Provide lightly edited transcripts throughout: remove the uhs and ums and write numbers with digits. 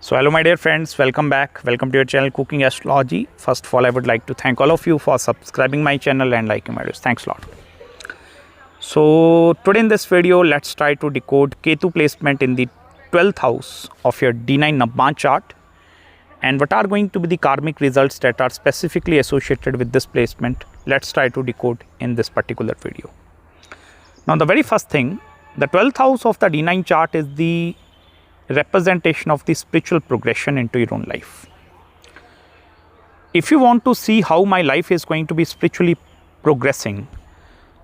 So hello my dear friends, welcome back. Welcome to your channel Cooking Astrology. First of all, I would like to thank all of you for subscribing my channel and liking my videos. Thanks a lot. So today in this video, let's try to decode Ketu placement in the 12th house of your D-9 Navamsha chart and what are going to be the karmic results that are specifically associated with this placement. Let's try to decode in this particular video. Now the very first thing, the 12th house of the D9 chart is the representation of the spiritual progression into your own life. If you want to see how my life is going to be spiritually progressing,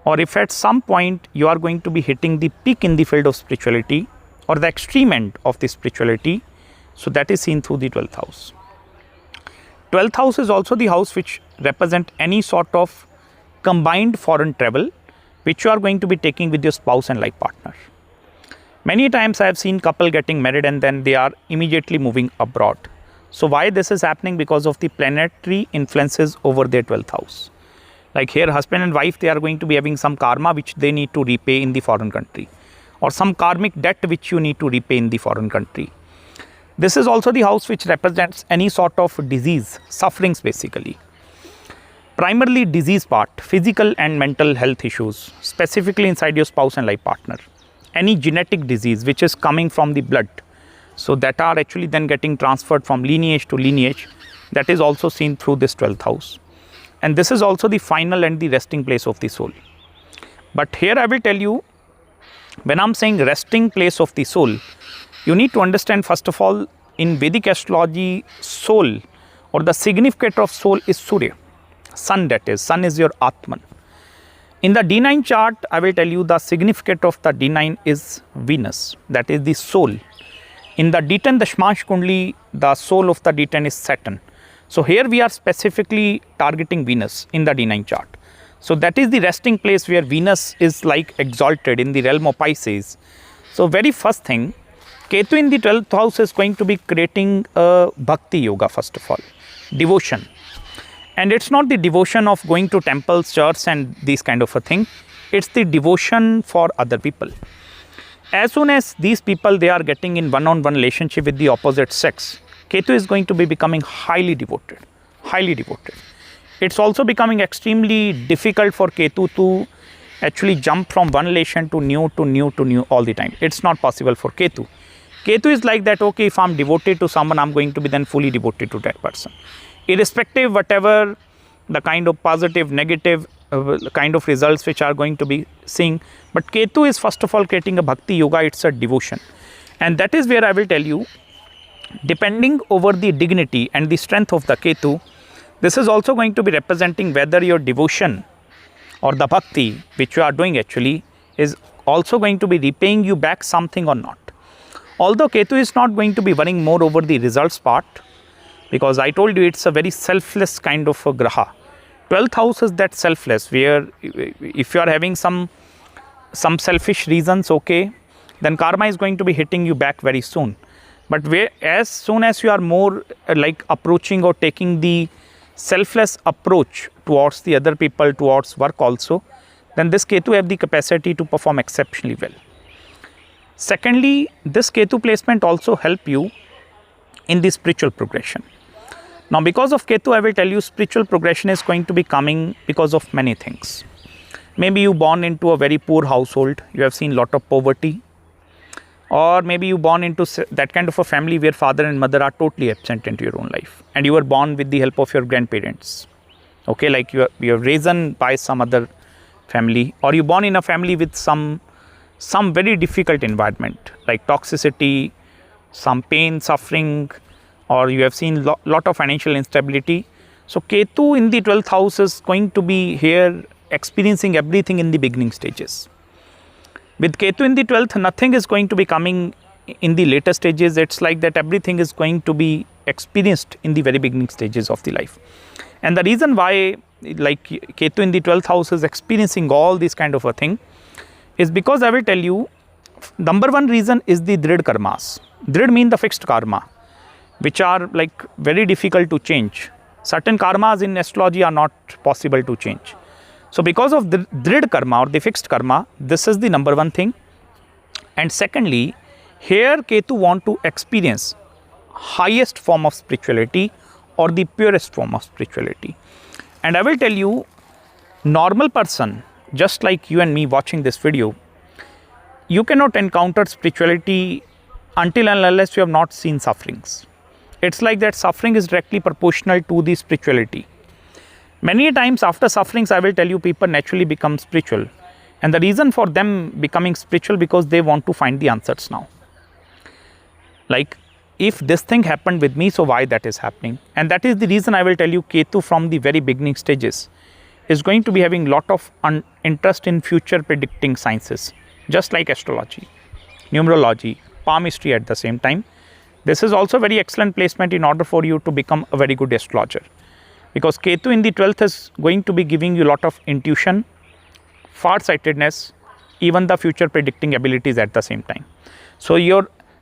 or if at some point you are going to be hitting the peak in the field of spirituality or the extreme end of the spirituality, so that is seen through the 12th house. 12th house is also the house which represent any sort of combined foreign travel which you are going to be taking with your spouse and life partner. Many times I have seen couple getting married and then they are immediately moving abroad. So why this is happening? Because of the planetary influences over their 12th house. Like here, husband and wife, they are going to be having some karma which they need to repay in the foreign country, or some karmic debt which you need to repay in the foreign country. This is also the house which represents any sort of disease, sufferings basically. Primarily disease part, physical and mental health issues, specifically inside your spouse and life partner. Any genetic disease which is coming from the blood, so that are actually then getting transferred from lineage to lineage, that is also seen through this 12th house. And this is also the final and the resting place of the soul. But here I will tell you, when I am saying resting place of the soul, you need to understand first of all, in Vedic astrology, soul or the significant of soul is Surya, sun, that is, sun is your Atman. In the D9 chart, I will tell you the significant of the D9 is Venus, that is the soul. In the D10 Dashmansh Kundli, the soul of the D10 is Saturn. So here we are specifically targeting Venus in the D9 chart. So that is the resting place where Venus is like exalted in the realm of Pisces. So very first thing, Ketu in the 12th house is going to be creating a Bhakti Yoga first of all, devotion. And it's not the devotion of going to temples, church and these kind of a thing. It's the devotion for other people. As soon as these people, they are getting in one-on-one relationship with the opposite sex, Ketu is going to be becoming highly devoted, highly devoted. It's also becoming extremely difficult for Ketu to actually jump from one relation to new all the time. It's not possible for Ketu. Ketu is like that, okay, if I'm devoted to someone, I'm going to be then fully devoted to that person. Irrespective whatever the kind of positive, negative kind of results which are going to be seeing. But Ketu is first of all creating a Bhakti Yoga, it's a devotion. And that is where I will tell you, depending over the dignity and the strength of the Ketu, this is also going to be representing whether your devotion or the Bhakti which you are doing actually is also going to be repaying you back something or not. Although Ketu is not going to be worrying more over the results part, because I told you it's a very selfless kind of a graha. 12th house is that selfless, where if you are having some selfish reasons, okay, then karma is going to be hitting you back very soon. But as soon as you are more like approaching or taking the selfless approach towards the other people, towards work also, then this Ketu have the capacity to perform exceptionally well. Secondly, this Ketu placement also help you in the spiritual progression. Now, because of Ketu, I will tell you spiritual progression is going to be coming because of many things. Maybe you born into a very poor household, you have seen lot of poverty, or maybe you born into that kind of a family where father and mother are totally absent into your own life, and you were born with the help of your grandparents. Okay, like you are raised by some other family, or you born in a family with some very difficult environment like toxicity, some pain, suffering, or you have seen lot of financial instability. So Ketu in the 12th house is going to be here experiencing everything in the beginning stages. With Ketu in the 12th, nothing is going to be coming in the later stages. It's like that everything is going to be experienced in the very beginning stages of the life. And the reason why like Ketu in the 12th house is experiencing all this kind of a thing is because I will tell you, number one reason is the Drid karmas. Drid mean the fixed karma, which are like very difficult to change. Certain karmas in astrology are not possible to change. So because of the Drid karma or the fixed karma, this is the number one thing. And secondly, here Ketu want to experience highest form of spirituality or the purest form of spirituality. And I will tell you, normal person, just like you and me watching this video, you cannot encounter spirituality until and unless you have not seen sufferings. It's like that suffering is directly proportional to the spirituality. Many times after sufferings, I will tell you, people naturally become spiritual. And the reason for them becoming spiritual, because they want to find the answers now. Like, if this thing happened with me, so why that is happening? And that is the reason I will tell you, Ketu from the very beginning stages is going to be having lot of interest in future predicting sciences, just like astrology, numerology, palmistry at the same time. This is also very excellent placement in order for you to become a very good astrologer, because Ketu in the 12th is going to be giving you a lot of intuition, far-sightedness, even the future predicting abilities at the same time. So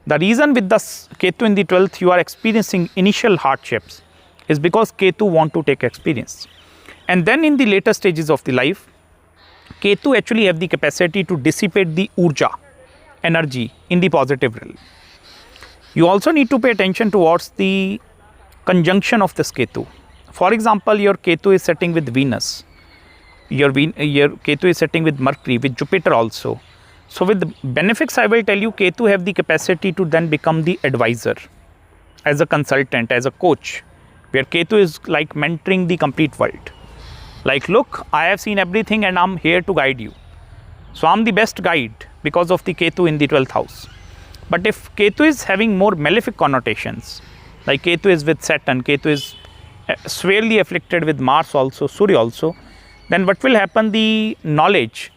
the reason with the Ketu in the 12th you are experiencing initial hardships is because Ketu want to take experience. And then in the later stages of the life, Ketu actually have the capacity to dissipate the urja, energy in the positive realm. You also need to pay attention towards the conjunction of this Ketu. For example, your Ketu is setting with Venus. Your Ketu is setting with Mercury, with Jupiter also. So with the benefics, I will tell you, Ketu have the capacity to then become the advisor, as a consultant, as a coach, where Ketu is like mentoring the complete world. Like, look, I have seen everything and I'm here to guide you. So I'm the best guide because of the Ketu in the 12th house. But if Ketu is having more malefic connotations, like Ketu is with Saturn, Ketu is severely afflicted with Mars also, Surya also, then what will happen? The knowledge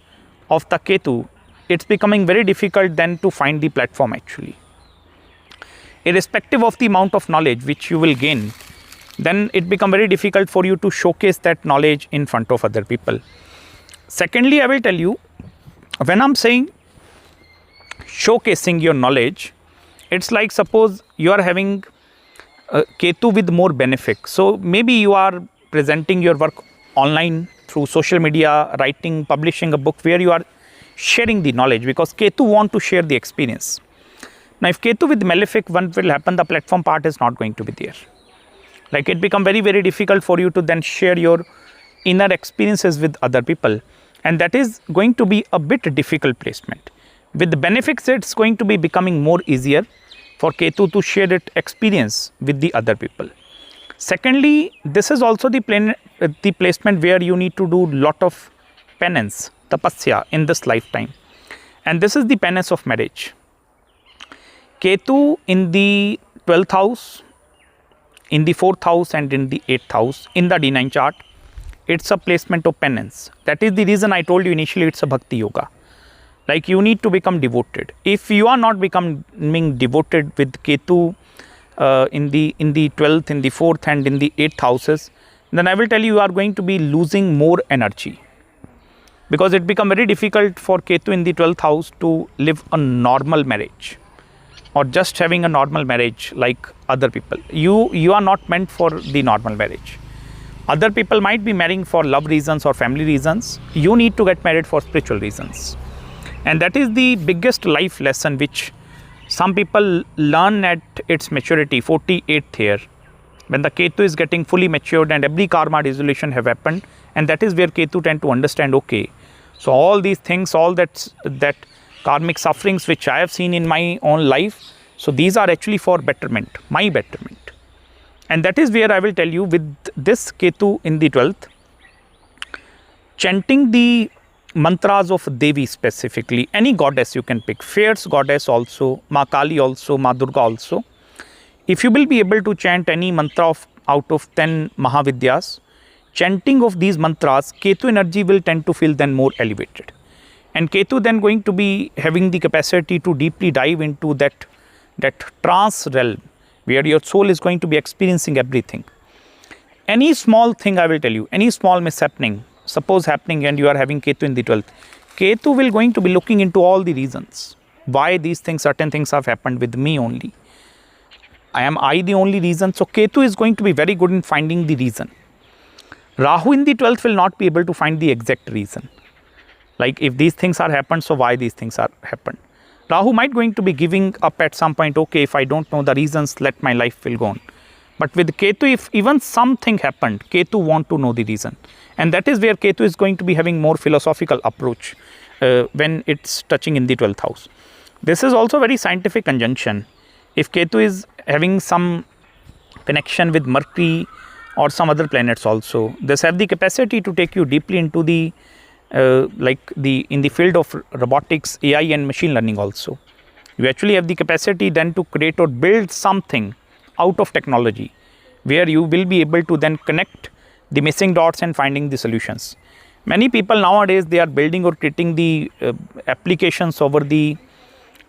of the Ketu, it's becoming very difficult then to find the platform actually. Irrespective of the amount of knowledge which you will gain, then it becomes very difficult for you to showcase that knowledge in front of other people. Secondly, I will tell you, when I'm saying showcasing your knowledge, it's like suppose you are having Ketu with more benefic. So maybe you are presenting your work online through social media, writing, publishing a book where you are sharing the knowledge, because Ketu want to share the experience. Now if Ketu with malefic, what will happen? The platform part is not going to be there. Like, it become very, very difficult for you to then share your inner experiences with other people. And that is going to be a bit difficult placement. With the benefics, it's going to be becoming more easier for Ketu to share its experience with the other people. Secondly, this is also the placement where you need to do lot of penance, tapasya in this lifetime. And this is the penance of marriage. Ketu in the 12th house, in the 4th house and in the 8th house, in the D9 chart, it's a placement of penance. That is the reason I told you initially it's a bhakti yoga. Like, you need to become devoted. If you are not becoming devoted with Ketu in the 12th, in the 4th and in the 8th houses, then I will tell you, you are going to be losing more energy. Because it becomes very difficult for Ketu in the 12th house to live a normal marriage, or just having a normal marriage like other people. You are not meant for the normal marriage. Other people might be marrying for love reasons or family reasons. You need to get married for spiritual reasons. And that is the biggest life lesson which some people learn at its maturity, 48th year, when the Ketu is getting fully matured and every karma dissolution have happened. And that is where Ketu tend to understand, okay, so all these things, all that karmic sufferings which I have seen in my own life, so these are actually for betterment, my betterment. And that is where I will tell you, with this Ketu in the 12th, chanting the mantras of Devi specifically, any goddess you can pick, fierce goddess also, Ma Kali also, Ma Durga also. If you will be able to chant any mantra out of 10 Mahavidyas, chanting of these mantras, Ketu energy will tend to feel then more elevated. And Ketu then going to be having the capacity to deeply dive into that trance realm, where your soul is going to be experiencing everything. Any small thing, I will tell you, any small mishappening, suppose happening and you are having Ketu in the 12th, Ketu will going to be looking into all the reasons. Why these things, certain things have happened with me only. Am I the only reason? So Ketu is going to be very good in finding the reason. Rahu in the 12th will not be able to find the exact reason. Like, if these things are happened, so why these things are happened? Rahu might going to be giving up at some point, okay, if I don't know the reasons, let my life will go on. But with Ketu, if even something happened, Ketu want to know the reason. And that is where Ketu is going to be having more philosophical approach when it's touching in the 12th house. This is also very scientific conjunction. If Ketu is having some connection with Mercury or some other planets also, this have the capacity to take you deeply into the in the field of robotics, AI and machine learning also. You actually have the capacity then to create or build something out of technology where you will be able to then connect the missing dots and finding the solutions. Many people nowadays, they are building or creating the applications over the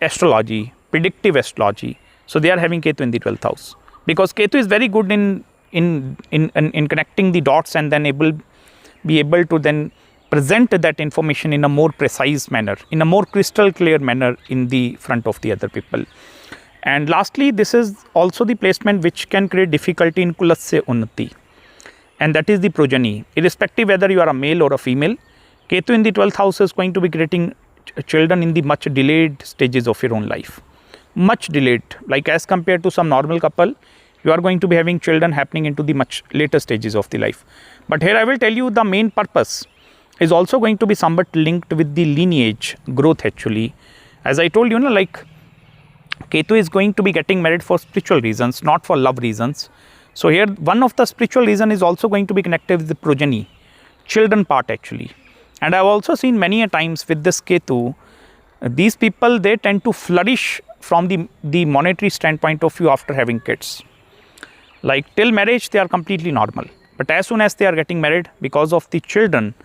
astrology, predictive astrology. So they are having Ketu in the 12th house, because Ketu is very good in connecting the dots and then be able to then present that information in a more precise manner, in a more crystal clear manner in the front of the other people. And lastly, this is also the placement which can create difficulty in kulasya unnati, and that is the progeny. Irrespective whether you are a male or a female, Ketu in the 12th house is going to be creating children in the much delayed stages of your own life. Much delayed, like as compared to some normal couple, you are going to be having children happening into the much later stages of the life. But here I will tell you the main purpose is also going to be somewhat linked with the lineage growth actually. As I told you, like Ketu is going to be getting married for spiritual reasons, not for love reasons. So here one of the spiritual reason is also going to be connected with the progeny, children part actually. And I have also seen many a times with this Ketu, these people, they tend to flourish from the monetary standpoint of view after having kids. Like till marriage they are completely normal, but as soon as they are getting married, because of the children,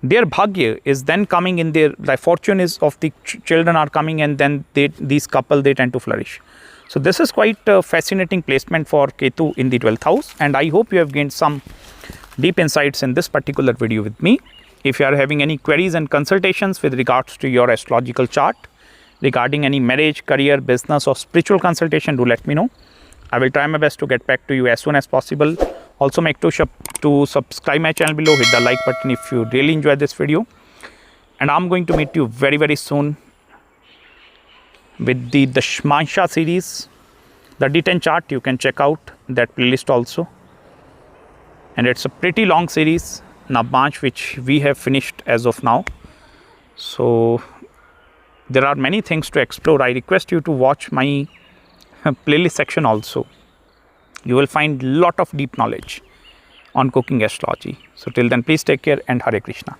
their bhagya is then coming in, their fortune is of the children are coming, and then these couple, they tend to flourish. So this is quite a fascinating placement for Ketu in the 12th house, and I hope you have gained some deep insights in this particular video with me. If you are having any queries and consultations with regards to your astrological chart, regarding any marriage, career, business or spiritual consultation, do let me know. I will try my best to get back to you as soon as possible. Also make sure to subscribe my channel below, hit the like button if you really enjoyed this video. And I'm going to meet you very, very soon with the Navamsha series, the D-10 chart. You can check out that playlist also. And it's a pretty long series, Navamsha, which we have finished as of now. So there are many things to explore. I request you to watch my playlist section also. You will find lot of deep knowledge on cooking astrology. So till then, please take care and Hare Krishna.